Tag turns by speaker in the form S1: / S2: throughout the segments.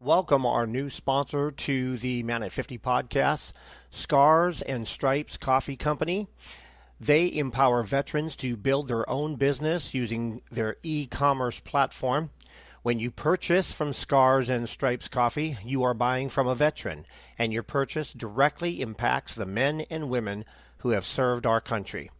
S1: Welcome our new sponsor to the Man at 50 podcast, Scars and Stripes Coffee Company. They empower veterans to build their own business using their e-commerce platform. When you purchase from Scars and Stripes Coffee, you are buying from a veteran, and your purchase directly impacts the men and women who have served our country.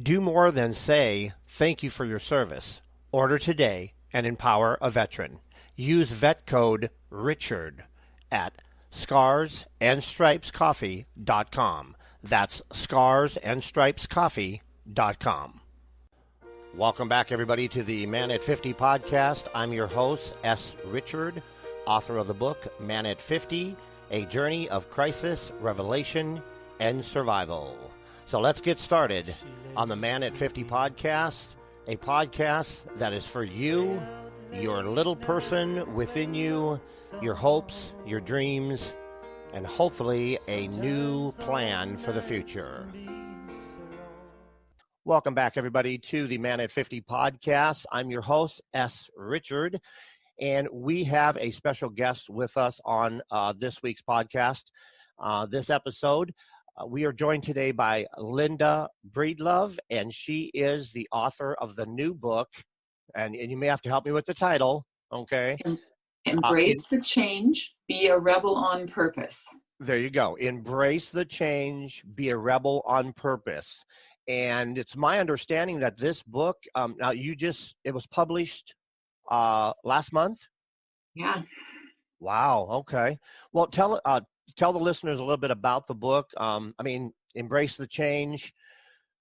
S1: Do more than say, thank you for your service. Order today and empower a veteran. Use vet code RICHARD at scarsandstripescoffee.com. That's scarsandstripescoffee.com. Welcome back, everybody, to the Man at 50 podcast. I'm your host, S. Richard, author of the book Man at 50, A Journey of Crisis, Revelation, and Survival. So let's get started on the Man at 50 podcast, a podcast that is for you, your little person within you, your hopes, your dreams, and hopefully a new plan for the future. Welcome back, everybody, to the Man at 50 podcast. I'm your host, S. Richard, and we have a special guest with us on this week's podcast. This episode, we are joined today by Linda Breedlove, and she is the author of the new book, and you may have to help me with the title, okay?
S2: Embrace the change, be a rebel on purpose.
S1: There you go. Embrace the change, be a rebel on purpose. And it's my understanding that this book, now it was published last month?
S2: Yeah.
S1: Wow, okay. Well, tell the listeners a little bit about the book. Embrace the change.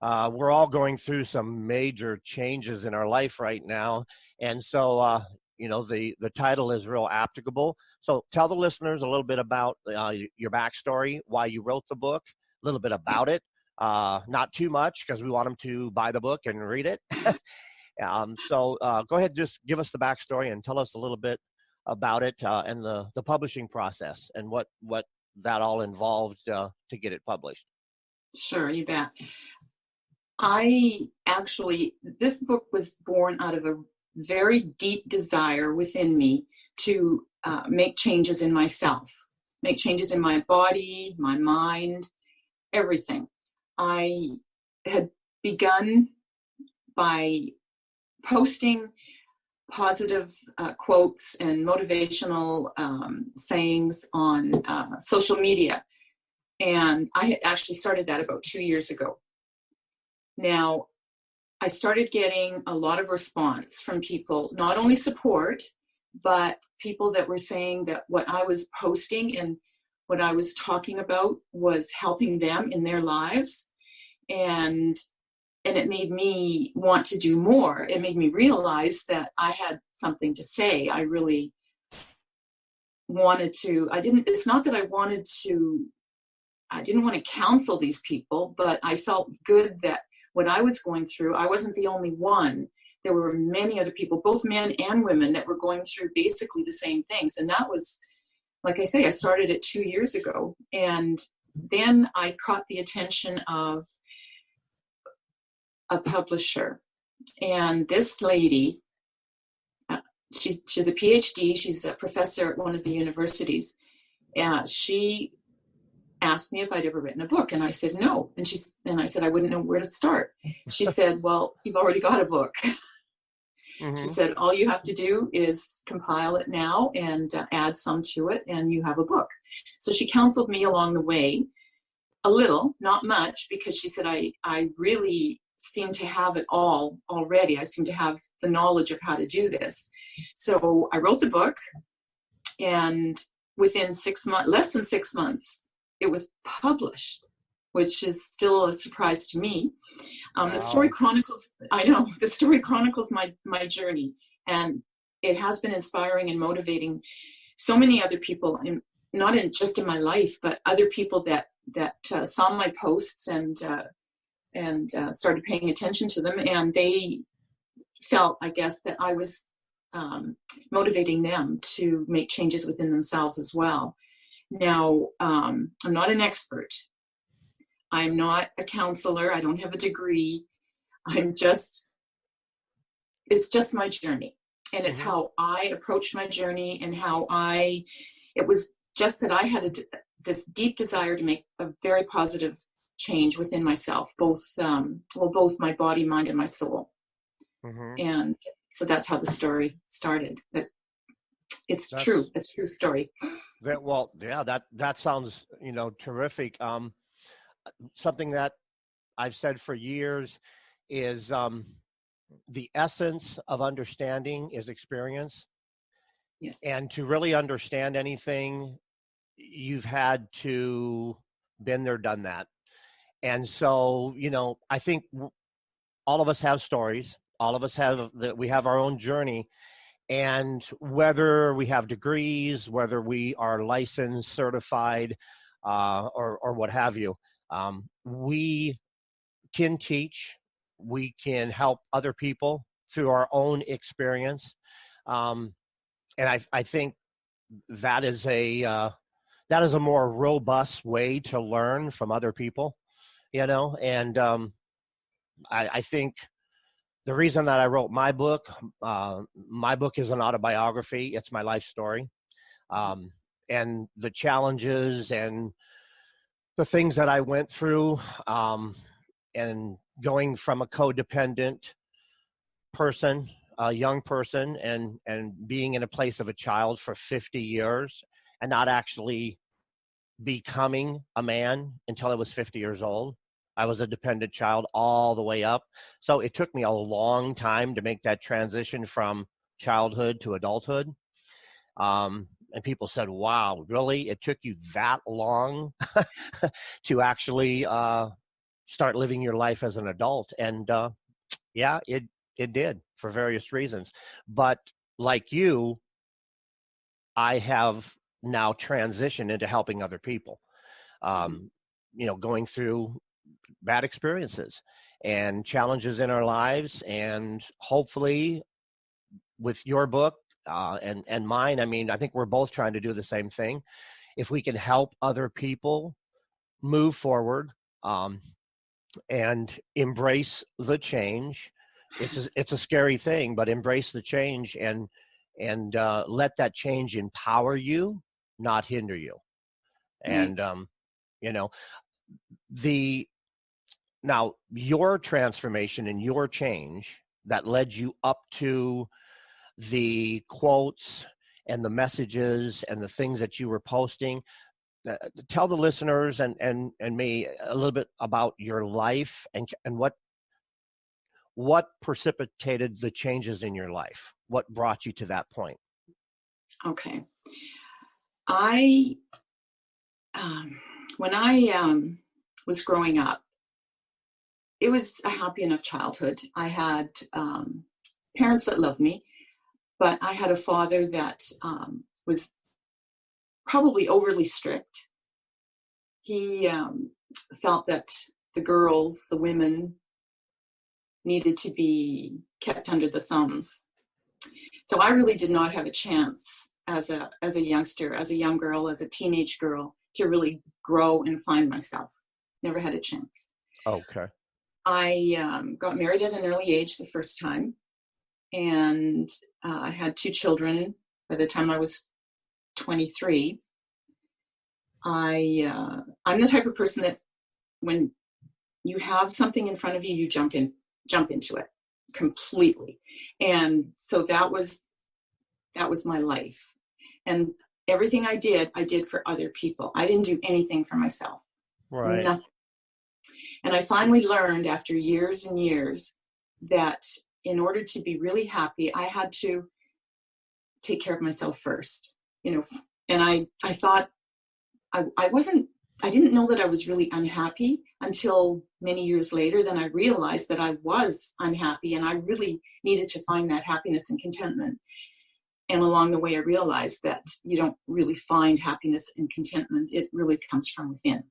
S1: We're all going through some major changes in our life right now. And so, the title is real applicable. So tell the listeners a little bit about your backstory, why you wrote the book, a little bit about it. Not too much because we want them to buy the book and read it. So go ahead, just give us the backstory and tell us a little bit about it and the publishing process and what that all involved to get it published.
S2: Sure, you bet. This book was born out of a very deep desire within me to make changes in myself, make changes in my body, my mind, everything. I had begun by posting positive quotes and motivational sayings on social media. And I had actually started that about 2 years ago. Now, I started getting a lot of response from people, not only support, but people that were saying that what I was posting and what I was talking about was helping them in their lives. And it made me want to do more. It made me realize that I had something to say. I really wanted to, it's not that I didn't want to counsel these people, but I felt good that what I was going through, I wasn't the only one. There were many other people, both men and women, that were going through basically the same things. And that was, like I say, I started it 2 years ago. And then I caught the attention of a publisher. And this lady, she's a PhD. She's a professor at one of the universities. She asked me if I'd ever written a book, and I said no. And I said I wouldn't know where to start. She said, "Well, you've already got a book." Mm-hmm. She said, "All you have to do is compile it now and add some to it, and you have a book." So she counseled me along the way, a little, not much, because she said I really seem to have it all already. I seem to have the knowledge of how to do this. So I wrote the book, and within 6 months, less than 6 months, it was published, which is still a surprise to me.
S1: Wow.
S2: The story chronicles my journey, and it has been inspiring and motivating so many other people, not just in my life, but other people that saw my posts and started paying attention to them, and they felt, I guess, that I was motivating them to make changes within themselves as well. Now, I'm not an expert. I'm not a counselor. I don't have a degree. It's just my journey. And it's
S1: Mm-hmm.
S2: how I approached my journey and it was just that I had this deep desire to make a very positive change within myself, both my body, mind, and my soul.
S1: Mm-hmm.
S2: And so that's how the story started. That it's true.
S1: That's
S2: It's a true story.
S1: that. Well, yeah, that sounds, terrific. Something that I've said for years is the essence of understanding is experience.
S2: Yes.
S1: And to really understand anything, you've had to been there, done that. And so, I think all of us have stories. All of us have that. We have our own journey. And whether we have degrees, whether we are licensed, certified, or what have you, we can teach, we can help other people through our own experience. Um, and I think that is a more robust way to learn from other people, and I think the reason that I wrote my book is an autobiography. It's my life story, um, and the challenges and the things that I went through, and going from a codependent person, a young person, and being in a place of a child for 50 years and not actually becoming a man until I was 50 years old. I was a dependent child all the way up. So it took me a long time to make that transition from childhood to adulthood. And people said, wow, really? It took you that long to actually start living your life as an adult? And yeah, it did for various reasons. But like you, I have now transitioned into helping other people,
S2: Mhm.
S1: um, going through bad experiences and challenges in our lives. And hopefully, with your book and mine, I mean, I think we're both trying to do the same thing. If we can help other people move forward, um, and embrace the change, it's a scary thing, but embrace the change and let that change empower you, not hinder you. And
S2: Right.
S1: you know the now your transformation and your change that led you up to the quotes and the messages and the things that you were posting. Tell the listeners and me a little bit about your life and what precipitated the changes in your life, what brought you to that point.
S2: Okay. I um, when I was growing up, it was a happy enough childhood. I had parents that loved me, but I had a father that was probably overly strict. He felt that the girls, the women, needed to be kept under the thumbs. So I really did not have a chance as a youngster, as a young girl, as a teenage girl, to really grow and find myself. Never had a chance.
S1: Okay.
S2: I got married at an early age the first time, and I had two children by the time I was 23. I'm the type of person that when you have something in front of you, you jump into it completely. And so that was my life. And everything I did for other people. I didn't do anything for myself.
S1: Right.
S2: Nothing. And I finally learned after years and years that in order to be really happy, I had to take care of myself first. You know, and I thought I didn't know that I was really unhappy until many years later. Then I realized that I was unhappy and I really needed to find that happiness and contentment. And along the way, I realized that you don't really find happiness and contentment. It really comes from within.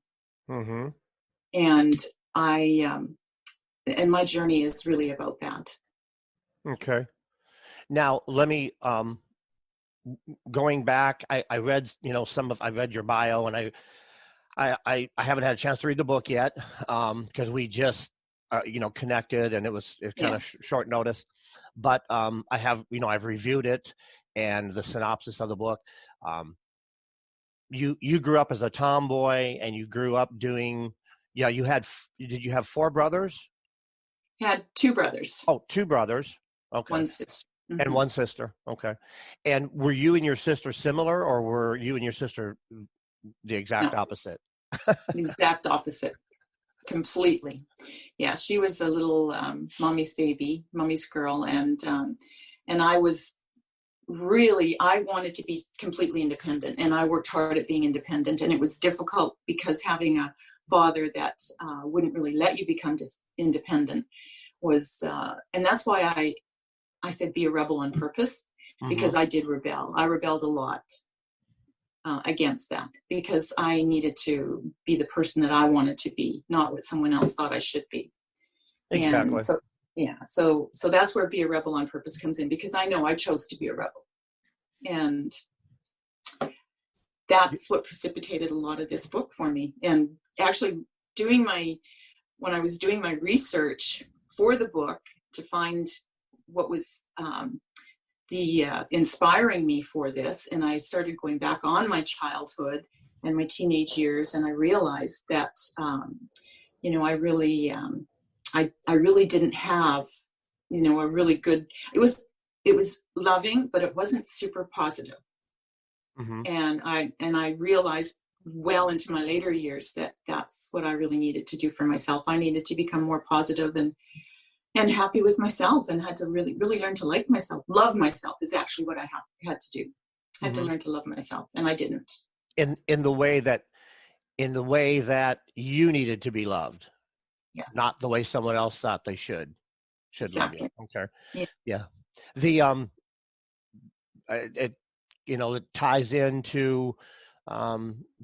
S1: Mm-hmm.
S2: And and my journey is really about that.
S1: Okay. Now let me going back. I read I read your bio, and I haven't had a chance to read the book yet, because we just connected, and it was kind of
S2: Yes.
S1: short notice. but I have, I've reviewed it and the synopsis of the book. You grew up as a tomboy, and you grew up doing, yeah, did you have four brothers?
S2: Had two brothers.
S1: Oh, two brothers. Okay.
S2: One sister.
S1: And one sister. Okay. And were you and your sister similar, or were you and your sister the exact opposite?
S2: The exact opposite. Completely. Yeah, she was a little mommy's baby, mommy's girl, and I was I wanted to be completely independent, and I worked hard at being independent, and it was difficult because having a father that wouldn't really let you become independent was, and that's why I said be a rebel on purpose, because I did rebel. I rebelled a lot against that, because I needed to be the person that I wanted to be, not what someone else thought I should be.
S1: Exactly.
S2: And so, yeah, so that's where be a rebel on purpose comes in, because I know I chose to be a rebel. And that's what precipitated a lot of this book for me. And actually when I was doing my research for the book to find what was inspiring me for this, and I started going back on my childhood and my teenage years, and I realized that I really I really didn't have a really good, it was loving, but it wasn't super positive. And I realized well into my later years that that's what I really needed to do for myself. I needed to become more positive and happy with myself, and had to really, really learn to like myself. Love myself is actually what I had to do. I had to learn to love myself, and I didn't. In the way that
S1: you needed to be loved.
S2: Yes.
S1: Not the way someone else thought they should
S2: exactly.
S1: love you. Okay.
S2: Yeah.
S1: The it ties into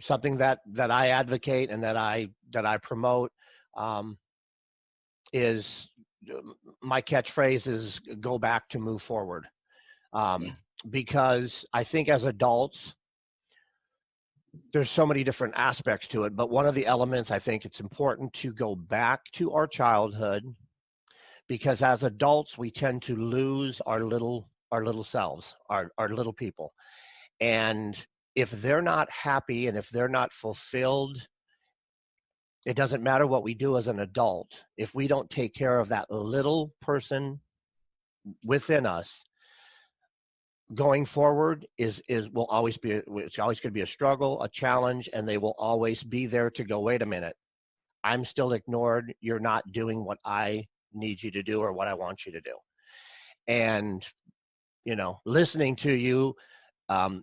S1: something that I advocate and that I promote, is my catchphrase is go back to move forward.
S2: Yes.
S1: Because I think as adults, there's so many different aspects to it, but one of the elements, I think it's important to go back to our childhood, because as adults, we tend to lose our little selves, our little people. And if they're not happy and if they're not fulfilled, it doesn't matter what we do as an adult. If we don't take care of that little person within us, going forward will always be, it's always going to be a struggle, a challenge, and they will always be there to go, wait a minute, I'm still ignored. You're not doing what I need you to do or what I want you to do. And, listening to you, I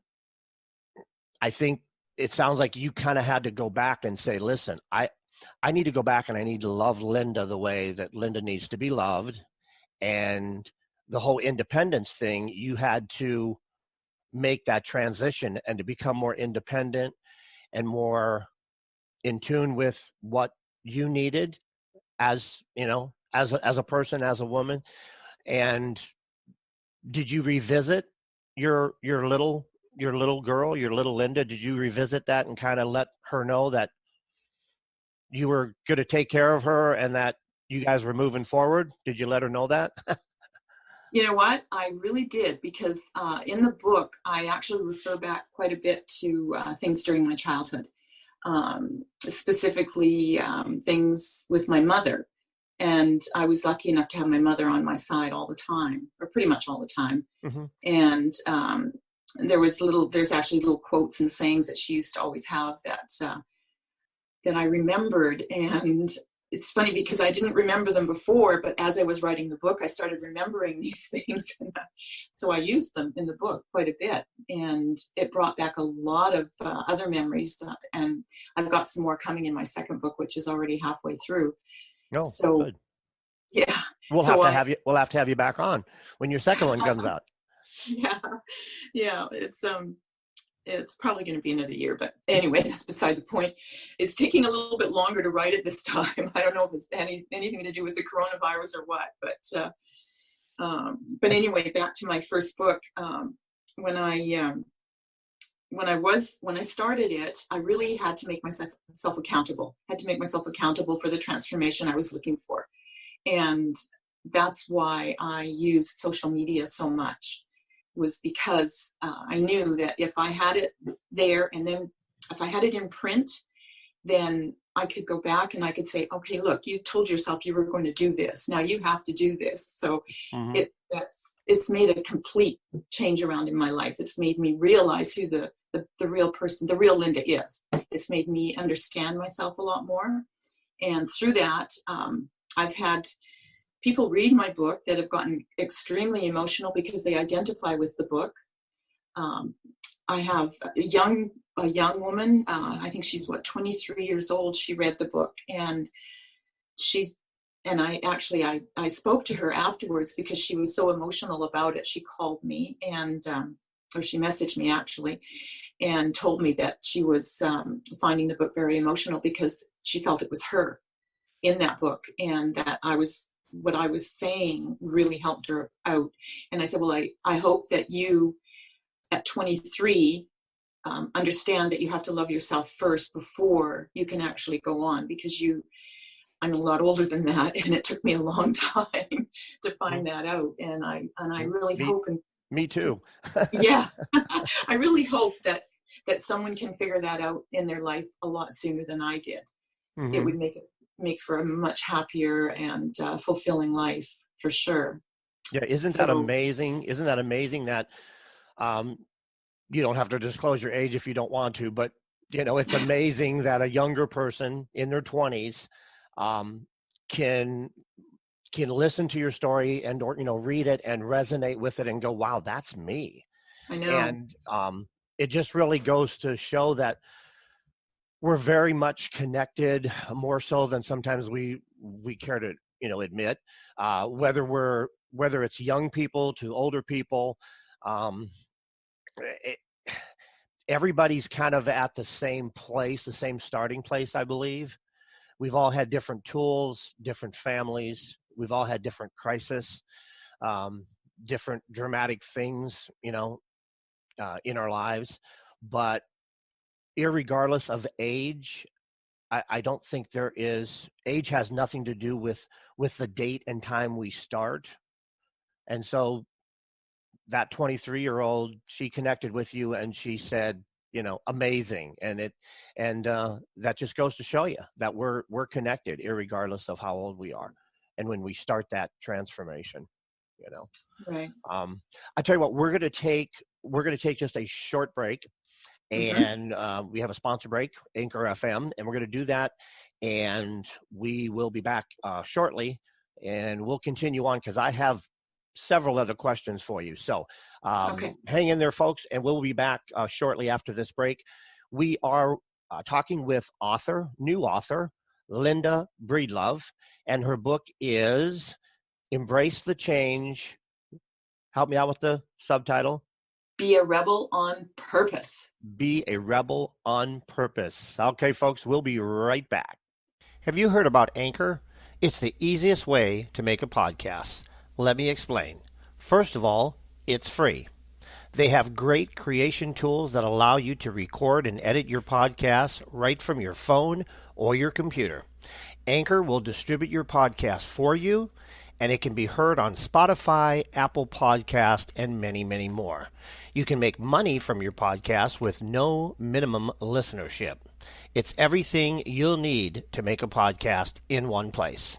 S1: think it sounds like you kind of had to go back and say, listen, I need to go back and I need to love Linda the way that Linda needs to be loved. And the whole independence thing, you had to make that transition and to become more independent and more in tune with what you needed as a person, as a woman. And did you revisit your little girl, your little Linda? Did you revisit that and kind of let her know that you were going to take care of her and that you guys were moving forward? Did you let her know that?
S2: You know what? I really did, because in the book, I actually refer back quite a bit to things during my childhood, specifically things with my mother. And I was lucky enough to have my mother on my side all the time, or pretty much all the time. And there's actually little quotes and sayings that she used to always have that I remembered. And it's funny because I didn't remember them before, but as I was writing the book, I started remembering these things. So I used them in the book quite a bit, and it brought back a lot of other memories. And I've got some more coming in my second book, which is already halfway through.
S1: Oh,
S2: so
S1: good.
S2: Yeah,
S1: we'll have to have you back on when your second one comes out.
S2: Yeah, it's probably going to be another year, but anyway, that's beside the point. It's taking a little bit longer to write it this time. I don't know if it's anything to do with the coronavirus or what, but anyway, back to my first book. When I started it, I really had to make myself accountable. Had to make myself accountable for the transformation I was looking for, and that's why I used social media so much, was because I knew that if I had it there, and then if I had it in print, then I could go back and I could say, okay, look, you told yourself you were going to do this. Now you have to do this. So
S1: Mm-hmm.
S2: it's made a complete change around in my life. It's made me realize who the real person, the real Linda is. It's made me understand myself a lot more. And through that, I've had people read my book that have gotten extremely emotional because they identify with the book. I have a young woman. I think she's 23 years old. She read the book, and I spoke to her afterwards because she was so emotional about it. She called me and or she messaged me actually, and told me that she was finding the book very emotional because she felt it was her in that book, and that what I was saying really helped her out. And I said, well, I hope that you at 23 understand that you have to love yourself first before you can actually go on, because I'm a lot older than that, and it took me a long time to find that out. And I really hope, and
S1: me too.
S2: yeah, I really hope that someone can figure that out in their life a lot sooner than I did.
S1: Mm-hmm.
S2: It would make for a much happier and fulfilling life, for sure.
S1: Yeah, isn't that amazing? Isn't that amazing that you don't have to disclose your age if you don't want to, but it's amazing that a younger person in their 20s can listen to your story and or read it and resonate with it and go, wow, that's me.
S2: I know.
S1: And it just really goes to show that we're very much connected, more so than sometimes we care to admit, whether it's young people to older people. It, everybody's kind of at the same place, the same starting place, I believe. We've all had different tools, different families. We've all had different crises, different dramatic things, in our lives. But irregardless of age, I don't think age has nothing to do with the date and time we start. And so that 23-year-old, she connected with you and she said, amazing. And that just goes to show you that we're connected irregardless of how old we are. And when we start that transformation,
S2: Right.
S1: I tell you what, we're going to take just a short break, and we have a sponsor break, Anchor FM, and we're going to do that. And we will be back shortly, and we'll continue on because I have several other questions for you. So hang in there, folks, and we'll be back shortly after this break. We are talking with new author, Linda Breedlove, and her book is Embrace the Change. Help me out with the subtitle.
S2: Be a Rebel on Purpose.
S1: Be a Rebel on Purpose. Okay, folks, we'll be right back. Have you heard about Anchor? It's the easiest way to make a podcast. Let me explain. First of all, it's free. They have great creation tools that allow you to record and edit your podcast right from your phone or your computer. Anchor will distribute your podcast for you, and it can be heard on Spotify, Apple Podcast, and many, many more. You can make money from your podcast with no minimum listenership. It's everything you'll need to make a podcast in one place.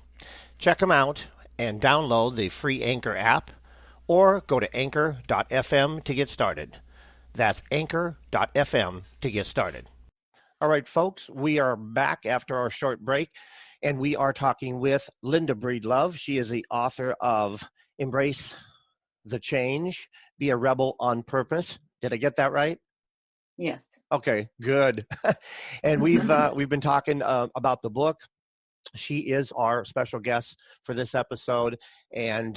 S1: Check them out and download the free Anchor app, or go to anchor.fm to get started. That's anchor.fm to get started. All right, folks, we are back after our short break, and we are talking with Linda Breedlove. She is the author of Embrace the Change, Be a Rebel on Purpose. Did I get that right?
S2: Yes.
S1: Okay, good. And we've been talking about the book. She is our special guest for this episode, and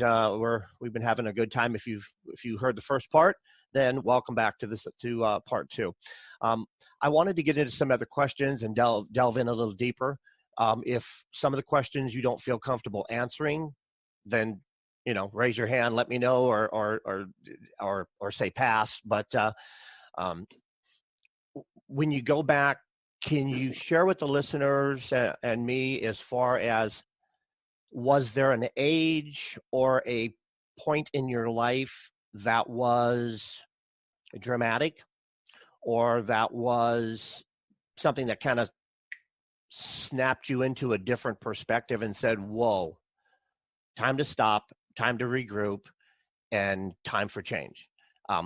S1: we've been having a good time. If you heard the first part, then welcome back to part two. I wanted to get into some other questions and delve in a little deeper. If some of the questions you don't feel comfortable answering, then raise your hand, let me know, or say pass. But when you go back, can you share with the listeners and me as far as Was there an age or a point in your life that was dramatic, or that was something that kind of snapped you into a different perspective and said, whoa, time to stop, time to regroup, and time for change?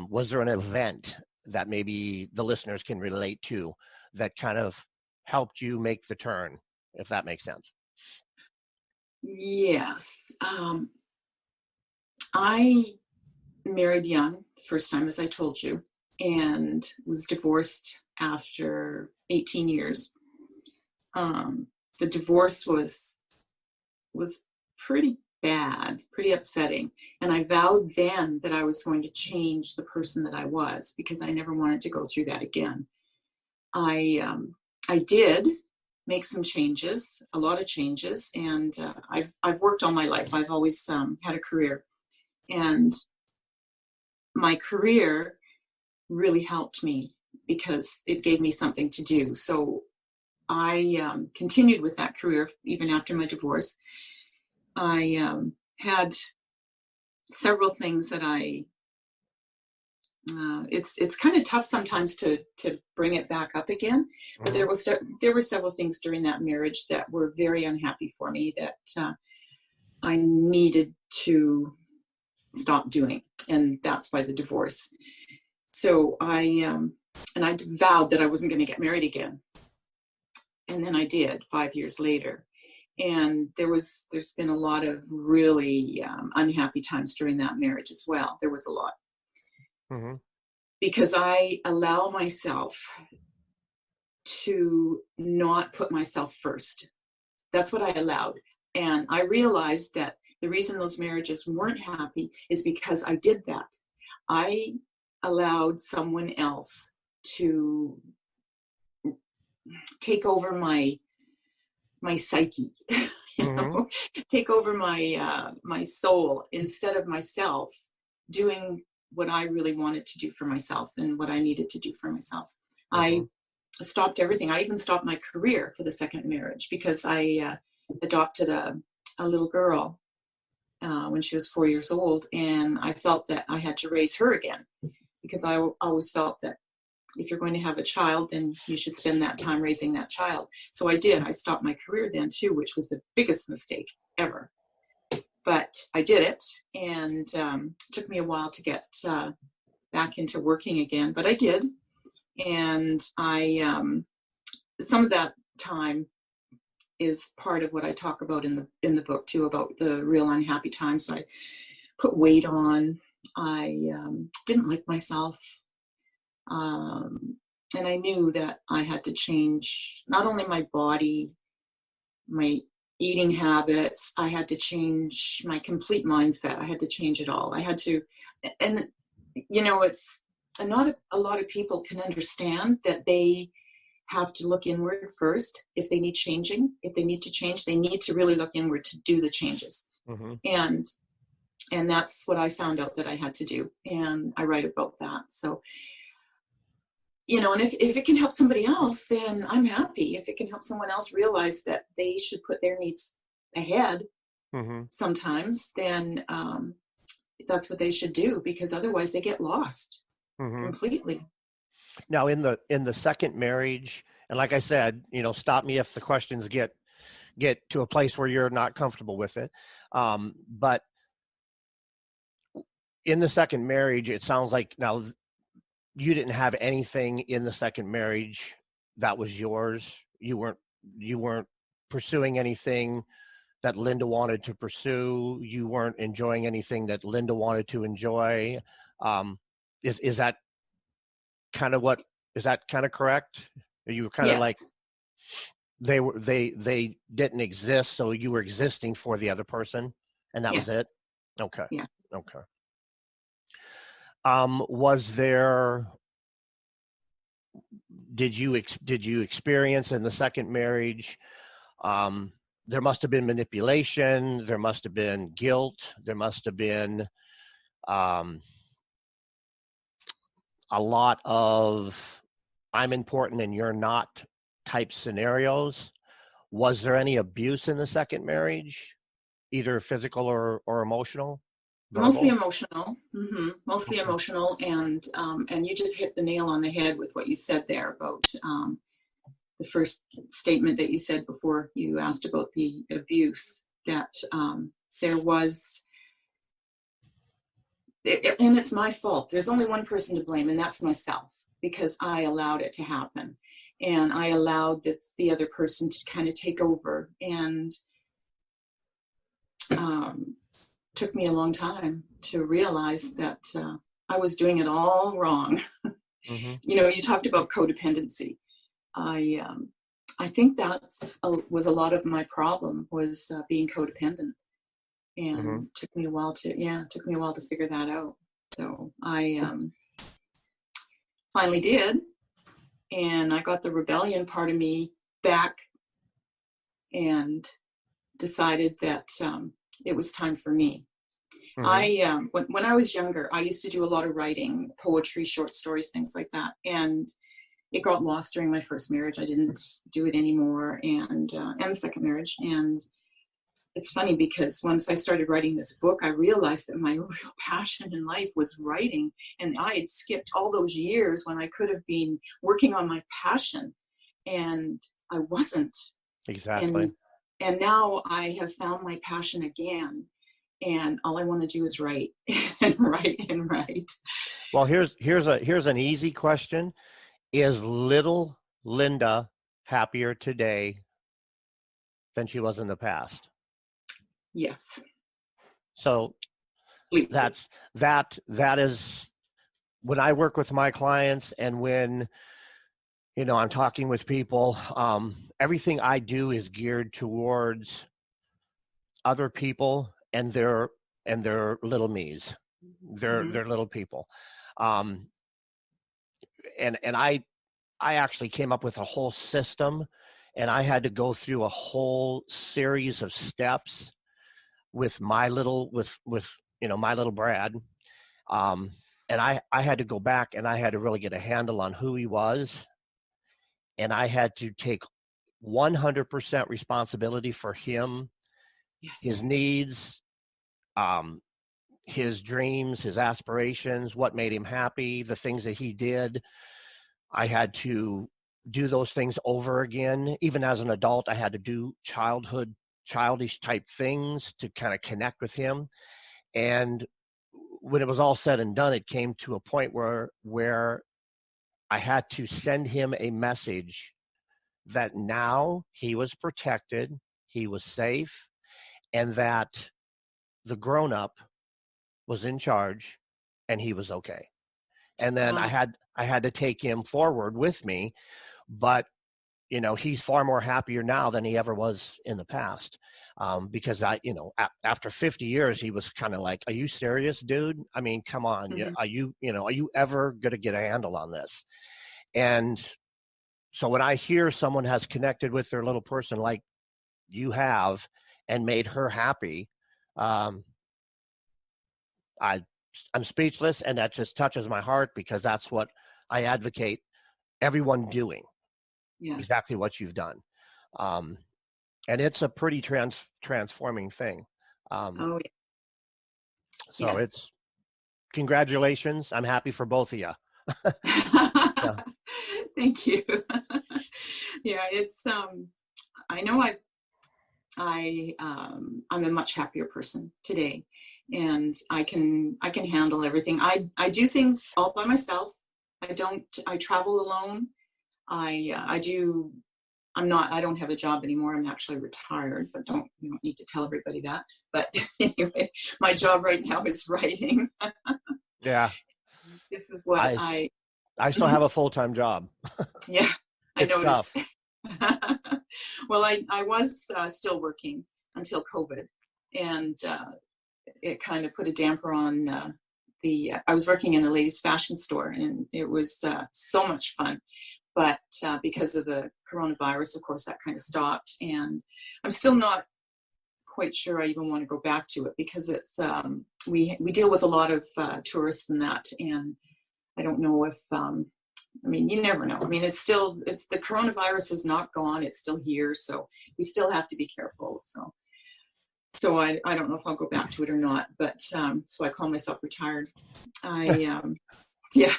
S1: Was there an event that maybe the listeners can relate to that kind of helped you make the turn, if that makes sense?
S2: Yes. I married young the first time, as I told you, and was divorced after 18 years. The divorce was pretty bad, pretty upsetting. And I vowed then that I was going to change the person that I was, because I never wanted to go through that again. I did make some changes, a lot of changes, and I've worked all my life. I've always had a career, and my career really helped me because it gave me something to do. So I continued with that career even after my divorce. I had several things that it's kind of tough sometimes to bring it back up again, but there were several things during that marriage that were very unhappy for me that I needed to stop doing, and that's why the divorce. So I vowed that I wasn't going to get married again, and then I did 5 years later. And there's been a lot of really unhappy times during that marriage as well. There was a lot. Mm-hmm. Because I allow myself to not put myself first. That's what I allowed. And I realized that the reason those marriages weren't happy is because I did that. I allowed someone else to take over my psyche, you know, take over my soul, instead of myself doing what I really wanted to do for myself and what I needed to do for myself. I stopped everything. I even stopped my career for the second marriage because I adopted a little girl when she was 4 years old, and I felt that I had to raise her again, because I always felt that if you're going to have a child, then you should spend that time raising that child. So I did. I stopped my career then too, which was the biggest mistake ever. But I did it, and it took me a while to get back into working again, but I did. And some of that time is part of what I talk about in the book too, about the real unhappy times. I put weight on. I didn't like myself. And I knew that I had to change not only my body, my eating habits, I had to change my complete mindset. I had to change it all. I had to, and you know, it's not a lot of people can understand that they have to look inward first. If they need changing, if they need to change, they need to really look inward to do the changes. And that's what I found out that I had to do. And I write about that. So, you know, and if it can help somebody else, then I'm happy. If it can help someone else realize that they should put their needs ahead sometimes, then that's what they should do, because otherwise they get lost completely.
S1: Now, in the second marriage, and like I said, you know, stop me if the questions get to a place where you're not comfortable with it. But in the second marriage, it sounds like now you didn't have anything in the second marriage that was yours. You weren't pursuing anything that Linda wanted to pursue. You weren't enjoying anything that Linda wanted to enjoy. Is that kind of correct? You were kind of like they didn't exist, so you were existing for the other person, and that was it? Okay.
S2: Yeah.
S1: Okay. Did you experience in the second marriage, there must have been manipulation, there must have been guilt, there must have been a lot of I'm important and you're not type scenarios? Was there any abuse in the second marriage? either physical or emotional,
S2: Mostly
S1: verbal?
S2: emotional. Mostly
S1: Okay.
S2: emotional, and you just hit the nail on the head with what you said there about the first statement that you said before you asked about the abuse, that there was, and it's my fault. There's only one person to blame, and that's myself, because I allowed it to happen. And I allowed the other person to kind of take over. And took me a long time to realize that I was doing it all wrong.
S1: Mm-hmm.
S2: You talked about codependency. I think was a lot of my problem, was being codependent,
S1: Mm-hmm.
S2: and took me a while to figure that out. So I finally did, and I got the rebellion part of me back, and decided that it was time for me.
S1: Mm-hmm.
S2: When I was younger, I used to do a lot of writing, poetry, short stories, things like that, and it got lost during my first marriage. I didn't do it anymore, and the second marriage. And it's funny, because once I started writing this book, I realized that my real passion in life was writing, and I had skipped all those years when I could have been working on my passion, and I wasn't.
S1: Exactly.
S2: And now I have found my passion again, and all I want to do is write and write and write.
S1: Well, here's an easy question. Is little Linda happier today than she was in the past?
S2: Yes,
S1: So
S2: completely.
S1: that is when I work with my clients, and when I'm talking with people, everything I do is geared towards other people and their little me's,
S2: Mm-hmm.
S1: their little people. um, and I actually came up with a whole system, and I had to go through a whole series of steps with my little Brad. um, and I had to go back, and I had to really get a handle on who he was, and I had to take 100% responsibility for him,
S2: Yes.
S1: his needs, um, his dreams, his aspirations, what made him happy, the things that he did. I had to do those things over again. Even as an adult, I had to do childish type things to kind of connect with him. And when it was all said and done, it came to a point where I had to send him a message that now he was protected, he was safe, and that the grown up was in charge and he was okay. And then I
S2: Wow.
S1: had I had to take him forward with me, but he's far more happier now than he ever was in the past. Because after 50 years, he was kind of like, "Are you serious, dude? I mean, come on,
S2: Mm-hmm.
S1: are you ever going to get a handle on this?" And so when I hear someone has connected with their little person like you have and made her happy, um, I I'm speechless, and that just touches my heart, because that's what I advocate everyone doing,
S2: Yes.
S1: exactly what you've done. Um, and it's a pretty transforming thing. Um,
S2: Oh,
S1: so
S2: yes.
S1: it's congratulations. I'm happy for both of you. Yeah.
S2: Thank you. Yeah, it's I know I'm a much happier person today, and I can handle everything. I do things all by myself. I travel alone. I do. I don't have a job anymore. I'm actually retired, but you don't need to tell everybody that. But anyway, my job right now is writing.
S1: Yeah.
S2: This is what
S1: I
S2: I,
S1: I still
S2: mhm,
S1: have a full-time job.
S2: yeah, I
S1: It's
S2: noticed.
S1: tough.
S2: Well, I was still working until COVID, and it kind of put a damper on I was working in the ladies' fashion store, and it was so much fun. But because of the coronavirus, of course, that kind of stopped. And I'm still not quite sure I even want to go back to it, because it's we deal with a lot of tourists and that, and I don't know if I mean, you never know. I mean, it's the coronavirus is not gone; it's still here, so we still have to be careful. So So I don't know if I'll go back to it or not, but so I call myself retired. I yeah,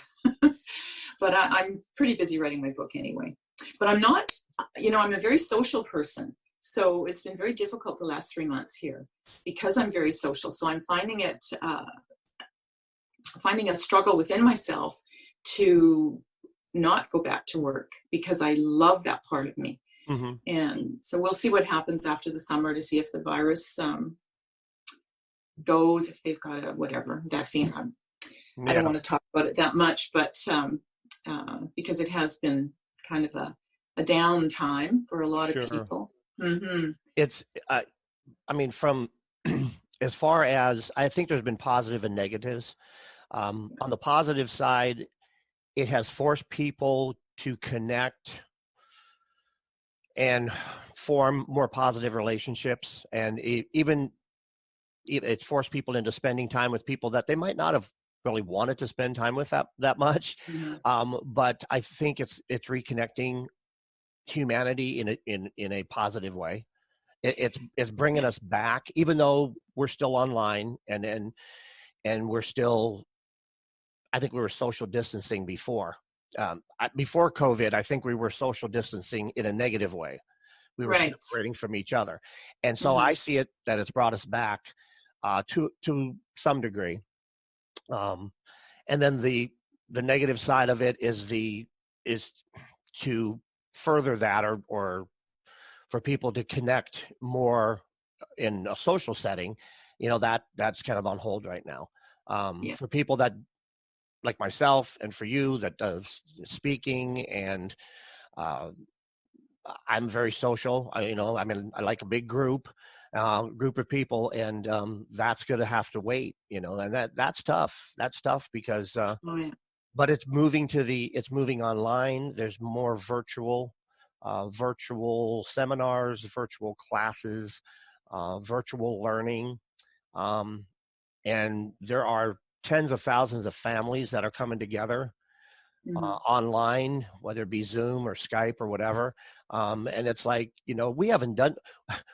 S2: but I'm pretty busy writing my book anyway. But I'm not, I'm a very social person. So it's been very difficult the last 3 months here because I'm very social. So I'm finding a struggle within myself to not go back to work because I love that part of me.
S1: Mm-hmm.
S2: And so we'll see what happens after the summer to see if the virus goes, if they've got a whatever vaccine. I don't want to talk about it that much, but because it has been kind of a down time for a lot of people. Mm-hmm.
S1: It's, I mean, from as far as I think there's been positive and negatives. On the positive side, it has forced people to connect and form more positive relationships, and even it's forced people into spending time with people that they might not have really wanted to spend time with that much.
S2: Mm-hmm.
S1: But I think it's reconnecting humanity in a positive way. It's bringing us back, even though we're still online and we're still. I think we were social distancing before. Before COVID, I think we were social distancing in a negative way. We were separating from each other, and so I see it that it's brought us back to some degree. And then the negative side of it is to further that or for people to connect more in a social setting. That's kind of on hold right now. For people that like myself and for you that does speaking and I'm very social. I like a big group of people, and that's going to have to wait, and that's tough. That's tough because, but it's moving online. There's more virtual seminars, virtual classes, virtual learning. And there are tens of thousands of families that are coming together online, whether it be Zoom or Skype or whatever. And it's like, we haven't done,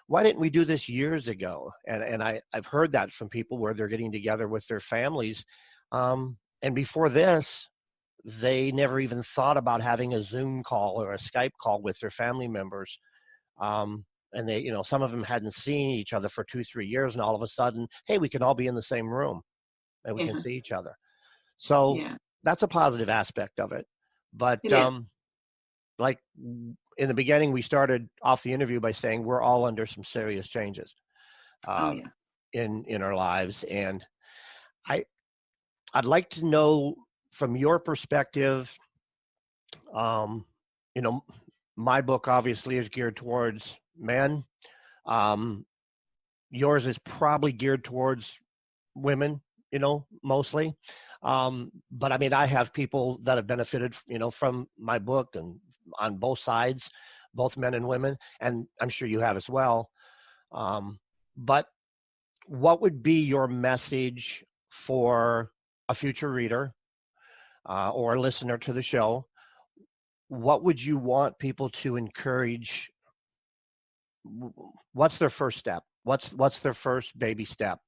S1: why didn't we do this years ago? And I've heard that from people where they're getting together with their families. And before this, they never even thought about having a Zoom call or a Skype call with their family members. And they, some of them hadn't seen each other for 2-3 years. And all of a sudden, hey, we can all be in the same room and we can see each other. So that's a positive aspect of it. But like in the beginning, we started off the interview by saying we're all under some serious changes in our lives. And I'd like to know from your perspective, my book obviously is geared towards men. Yours is probably geared towards women, mostly. But I mean, I have people that have benefited, from my book and on both sides, both men and women, and I'm sure you have as well. But what would be your message for a future reader or a listener to the show? What would you want people to encourage? What's their first step? What's their first baby step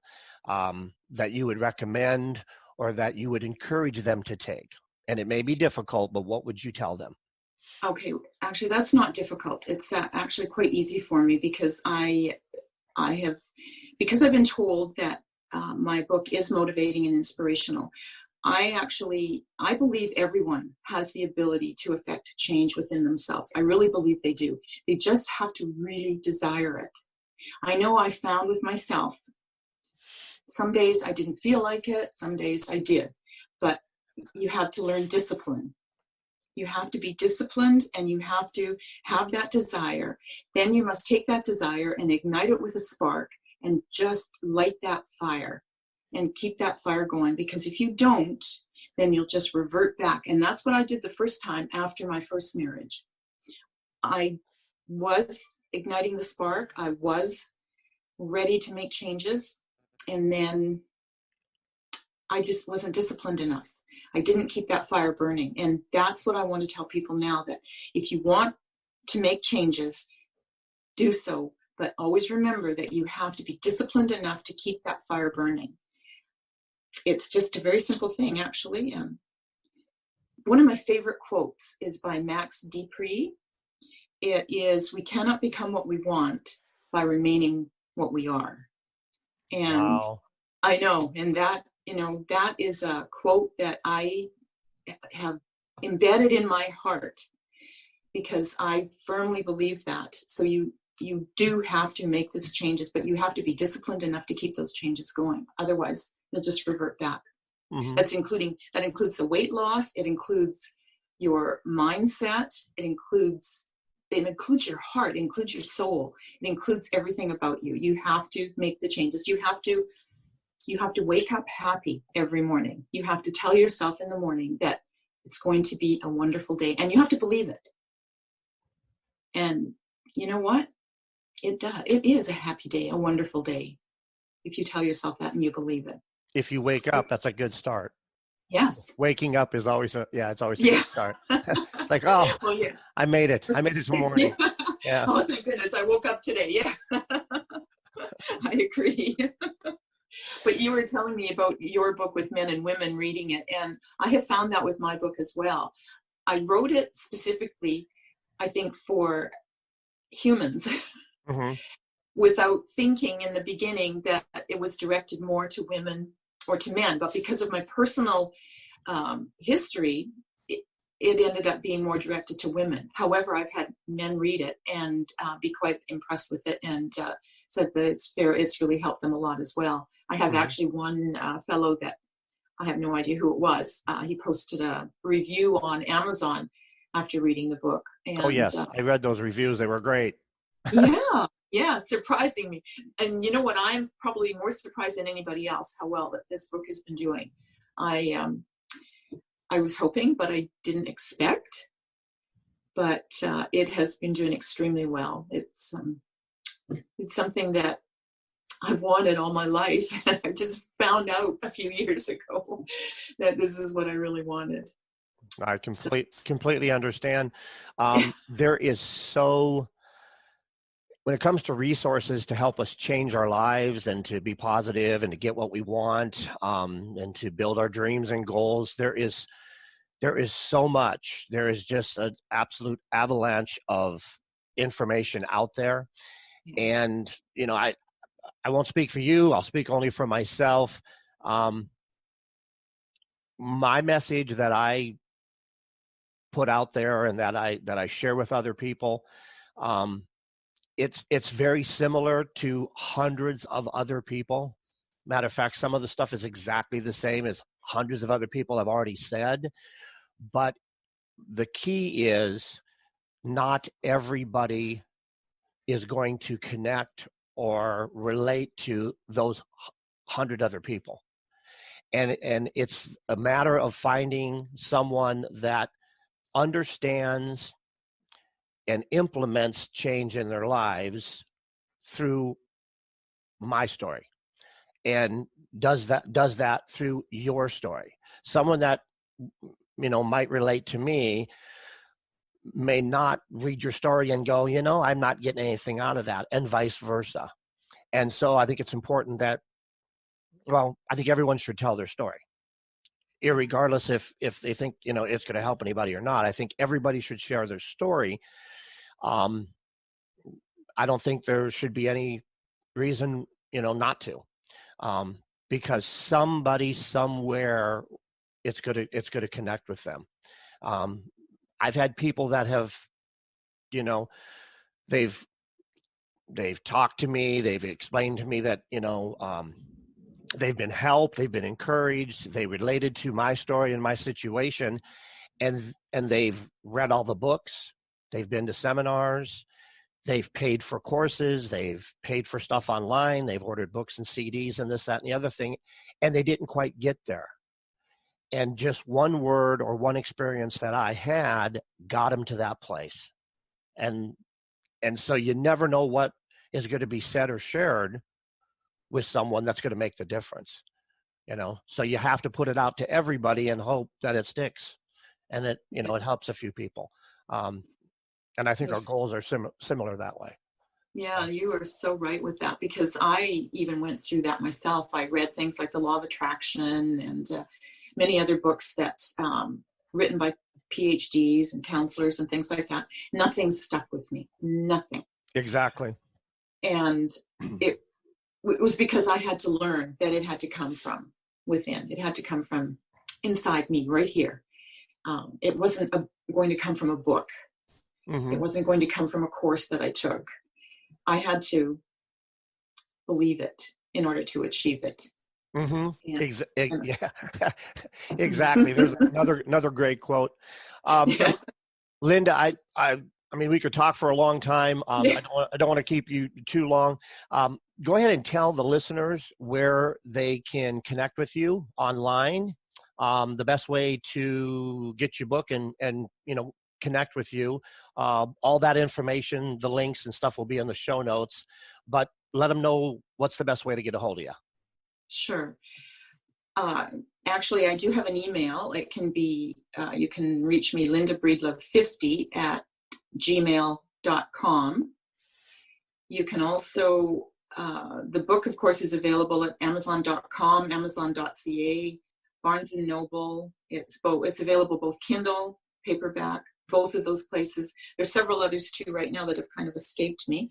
S1: that you would recommend or that you would encourage them to take? And it may be difficult, but what would you tell them?
S2: Okay, actually, that's not difficult. It's actually quite easy for me because because I've been told that my book is motivating and inspirational. I believe everyone has the ability to affect change within themselves. I really believe they do. They just have to really desire it. I know I found with myself, some days I didn't feel like it, some days I did, but you have to learn discipline. You have to be disciplined and you have to have that desire. Then you must take that desire and ignite it with a spark and just light that fire and keep that fire going, because if you don't, then you'll just revert back. And that's what I did the first time after my first marriage. I was igniting the spark. I was ready to make changes. And then I just wasn't disciplined enough. I didn't keep that fire burning. And that's what I want to tell people now, that if you want to make changes, do so, But always remember that you have to be disciplined enough to keep that fire burning. It's just a very simple thing, actually. One of my favorite quotes is by Max Dupree. It is, "We cannot become what we want by remaining what we are." And
S1: Wow.
S2: I know, and that, that is a quote that I have embedded in my heart, because I firmly believe that. So you do have to make these changes, but you have to be disciplined enough to keep those changes going. Otherwise, you'll just revert back.
S1: Mm-hmm.
S2: That includes the weight loss. It includes your mindset. It includes your heart. It includes your soul. It includes everything about you. You have to make the changes. You have to wake up happy every morning. You have to tell yourself in the morning that it's going to be a wonderful day, and you have to believe it. And you know what? It does. It is a happy day, a wonderful day, if you tell yourself that and you believe it.
S1: If you wake up, that's a good start.
S2: Yes.
S1: Waking up is always it's always a good start. It's like, oh,
S2: well, yeah.
S1: I made it. I made it to morning. Yeah.
S2: Oh, thank goodness. I woke up today. Yeah. I agree. But you were telling me about your book with men and women reading it, and I have found that with my book as well. I wrote it specifically, I think, for humans,
S1: Mm-hmm.
S2: without thinking in the beginning that it was directed more to women or to men. But because of my personal history, it ended up being more directed to women. However, I've had men read it and be quite impressed with it, and said that it's really helped them a lot as well. I have actually one fellow that I have no idea who it was. He posted a review on Amazon after reading the book. And,
S1: oh, yes. I read those reviews. They were great.
S2: Yeah, surprising me. And you know what? I'm probably more surprised than anybody else how well that this book has been doing. I was hoping, but I didn't expect. But it has been doing extremely well. It's something that I've wanted all my life. I just found out a few years ago that this is what I really wanted.
S1: I completely understand. There is when it comes to resources to help us change our lives and to be positive and to get what we want, and to build our dreams and goals, there is so much. There is just an absolute avalanche of information out there. And, I won't speak for you. I'll speak only for myself. My message that I put out there and that I share with other people, it's very similar to hundreds of other people. Matter of fact, some of the stuff is exactly the same as hundreds of other people have already said. But the key is not everybody is going to connect or relate to those 100 other people. And it's a matter of finding someone that understands and implements change in their lives through my story, and does that through your story. Someone that might relate to me may not read your story and go, I'm not getting anything out of that, and vice versa. And so I think it's important that, I think everyone should tell their story, irregardless if they think it's going to help anybody or not. I think everybody should share their story. I don't think there should be any reason not to, because somebody somewhere it's going to connect with them. I've had people that have they've talked to me, they've explained to me that they've been helped, they've been encouraged, they related to my story and my situation, and they've read all the books, they've been to seminars, they've paid for courses, they've paid for stuff online, they've ordered books and CDs and this, that, and the other thing, and they didn't quite get there. And just one word or one experience that I had got them to that place. And so you never know what is going to be said or shared with someone that's going to make the difference. So you have to put it out to everybody and hope that it sticks, and it helps a few people. And I think our goals are similar that way.
S2: Yeah, you are so right with that, because I even went through that myself. I read things like The Law of Attraction and many other books that written by PhDs and counselors and things like that. Nothing stuck with me, nothing.
S1: Exactly.
S2: And it was because I had to learn that it had to come from within. It had to come from inside me, right here. It wasn't going to come from a book.
S1: Mm-hmm.
S2: It wasn't going to come from a course that I took. I had to believe it in order to achieve it.
S1: Mm-hmm.
S2: Yeah.
S1: Yeah, exactly. There's another great quote.
S2: Yeah.
S1: Linda, I mean, we could talk for a long time.
S2: Yeah.
S1: I don't want to keep you too long. Go ahead and tell the listeners where they can connect with you online. The best way to get your book and connect with you. All that information, the links and stuff will be in the show notes. But let them know what's the best way to get a hold of you.
S2: Sure. Actually, I do have an email. It can be, you can reach me, lindabreedlove50 at gmail.com. You can also, the book, of course, is available at amazon.com, amazon.ca, Barnes & Noble. It's available both Kindle, paperback, both of those places. There's several others too right now that have kind of escaped me.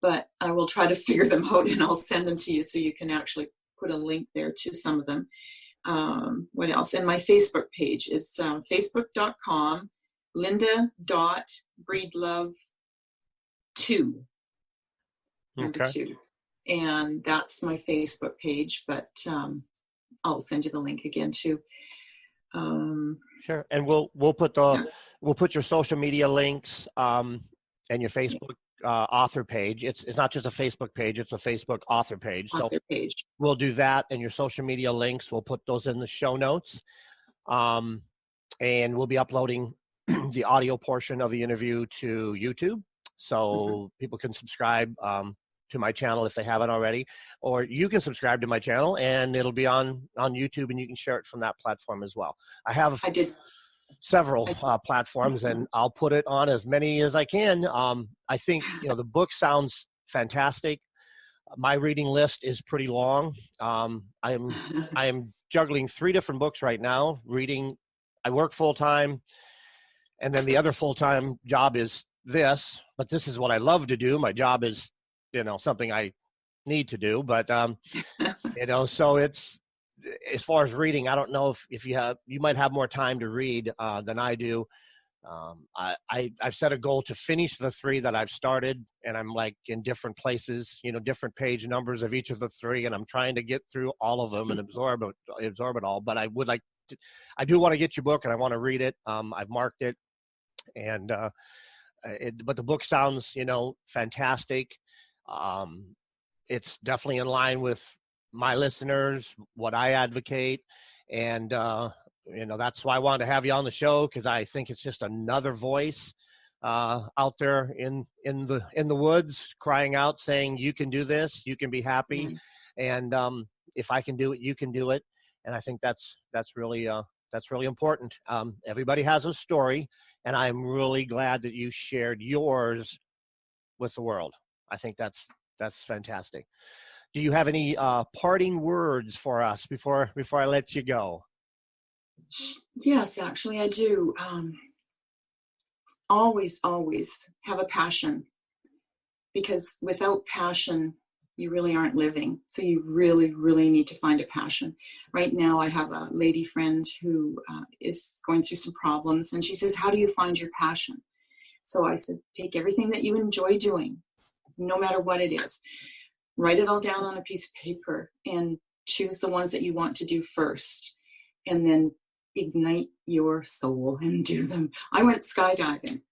S2: But I will try to figure them out, and I'll send them to you so you can actually put a link there to some of them. What else? And my Facebook page is facebook.com, linda.breedlove2, number
S1: Okay.
S2: 2. And that's my Facebook page, but I'll send you the link again too.
S1: Sure. And we'll put your social media links and your Facebook author page. It's not just a Facebook page, it's a Facebook author page. So
S2: Author page.
S1: we'll do that, and your social media links, we'll put those in the show notes. And we'll be uploading the audio portion of the interview to YouTube. So people can subscribe to my channel if they haven't already, or you can subscribe to my channel and it'll be on YouTube, and you can share it from that platform as well. I did several platforms, and I'll put it on as many as I can. I think the book sounds fantastic. My reading list is pretty long. I am juggling 3 different books right now. I work full time, and then the other full time job is this. But this is what I love to do. My job is something I need to do. But so it's, as far as reading, I don't know if you might have more time to read than I do. I've set a goal to finish the 3 that I've started, and I'm like in different places, different page numbers of each of the 3, and I'm trying to get through all of them and absorb it all. But I do want to get your book, and I want to read it. I've marked it, and but the book sounds fantastic. It's definitely in line with my listeners, what I advocate, and that's why I wanted to have you on the show, because I think it's just another voice out there in the woods, crying out, saying, "You can do this. You can be happy, and if I can do it, you can do it." And I think that's really important. Everybody has a story, and I'm really glad that you shared yours with the world. I think that's fantastic. Do you have any parting words for us before I let you go?
S2: Yes, actually, I do. Always have a passion, because without passion, you really aren't living. So you really, really need to find a passion. Right now, I have a lady friend who is going through some problems, and she says, "How do you find your passion?" So I said, take everything that you enjoy doing, no matter what it is. Write it all down on a piece of paper and choose the ones that you want to do first, and then ignite your soul and do them. I went skydiving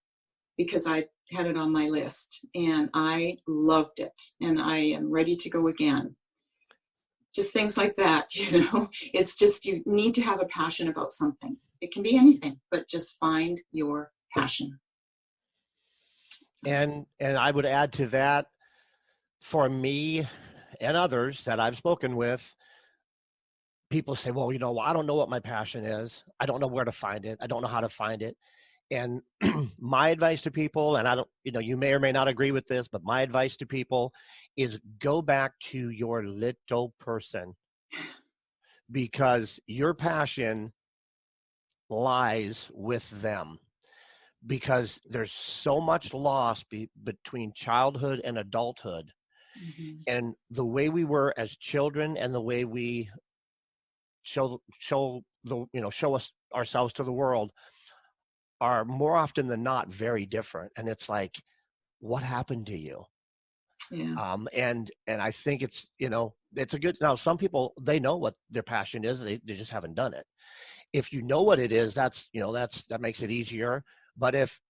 S2: because I had it on my list, and I loved it, and I am ready to go again. Just things like that, It's just, you need to have a passion about something. It can be anything, but just find your passion.
S1: And I would add to that, for me and others that I've spoken with, people say, well, I don't know what my passion is. I don't know where to find it. I don't know how to find it. And my advice to people, and I don't, you may or may not agree with this, but my advice to people is go back to your little person, because your passion lies with them, because there's so much loss between childhood and adulthood.
S2: Mm-hmm.
S1: And the way we were as children and the way we show us ourselves to the world are more often than not very different. And it's like, what happened to you?
S2: Yeah.
S1: And I think it's, it's a good, now some people, they know what their passion is, they just haven't done it. If you know what it is, that makes it easier. But if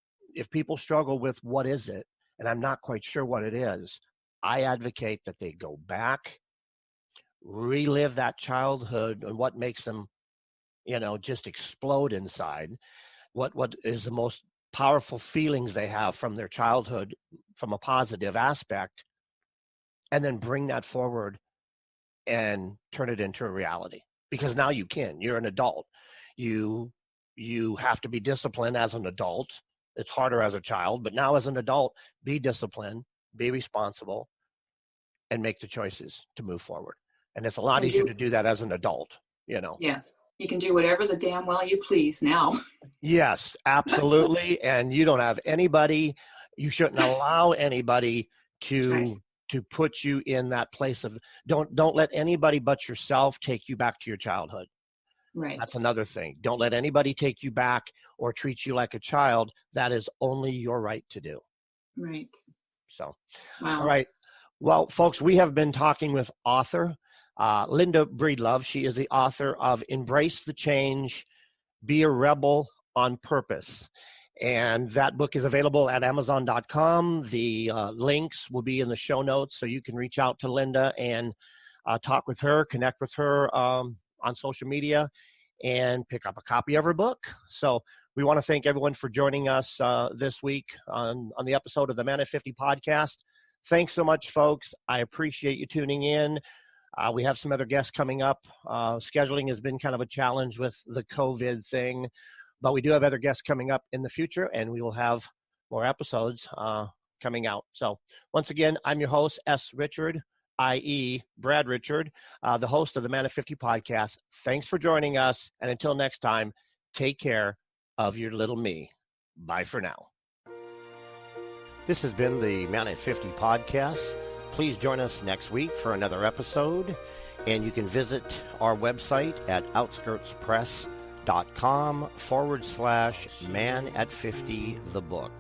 S1: people struggle with what is it, and I'm not quite sure what it is, I advocate that they go back, relive that childhood and what makes them, just explode inside. What is the most powerful feelings they have from their childhood, from a positive aspect, and then bring that forward and turn it into a reality. Because now you're an adult. You have to be disciplined as an adult. It's harder as a child, but now as an adult, be disciplined, be responsible, and make the choices to move forward. And it's a lot easier to do that as an adult,
S2: Yes. You can do whatever the damn well you please now.
S1: Yes, absolutely. And you don't have anybody, you shouldn't allow anybody to put you in that place of, don't let anybody but yourself take you back to your childhood.
S2: Right.
S1: That's another thing. Don't let anybody take you back or treat you like a child. That is only your right to do.
S2: Right.
S1: So,
S2: wow.
S1: All right. Well, folks, we have been talking with author Linda Breedlove. She is the author of Embrace the Change, Be a Rebel on Purpose. And that book is available at Amazon.com. The links will be in the show notes, so you can reach out to Linda and talk with her, connect with her on social media, and pick up a copy of her book. So we want to thank everyone for joining us this week on the episode of the Man at 50 podcast. Thanks so much, folks. I appreciate you tuning in. We have some other guests coming up. Scheduling has been kind of a challenge with the COVID thing, but we do have other guests coming up in the future, and we will have more episodes coming out. So once again, I'm your host, S. Richard, i.e. Brad Richard, the host of the Man at 50 podcast. Thanks for joining us. And until next time, take care of your little me. Bye for now. This has been the Man at 50 podcast. Please join us next week for another episode. And you can visit our website at outskirtspress.com/Man at 50 the book.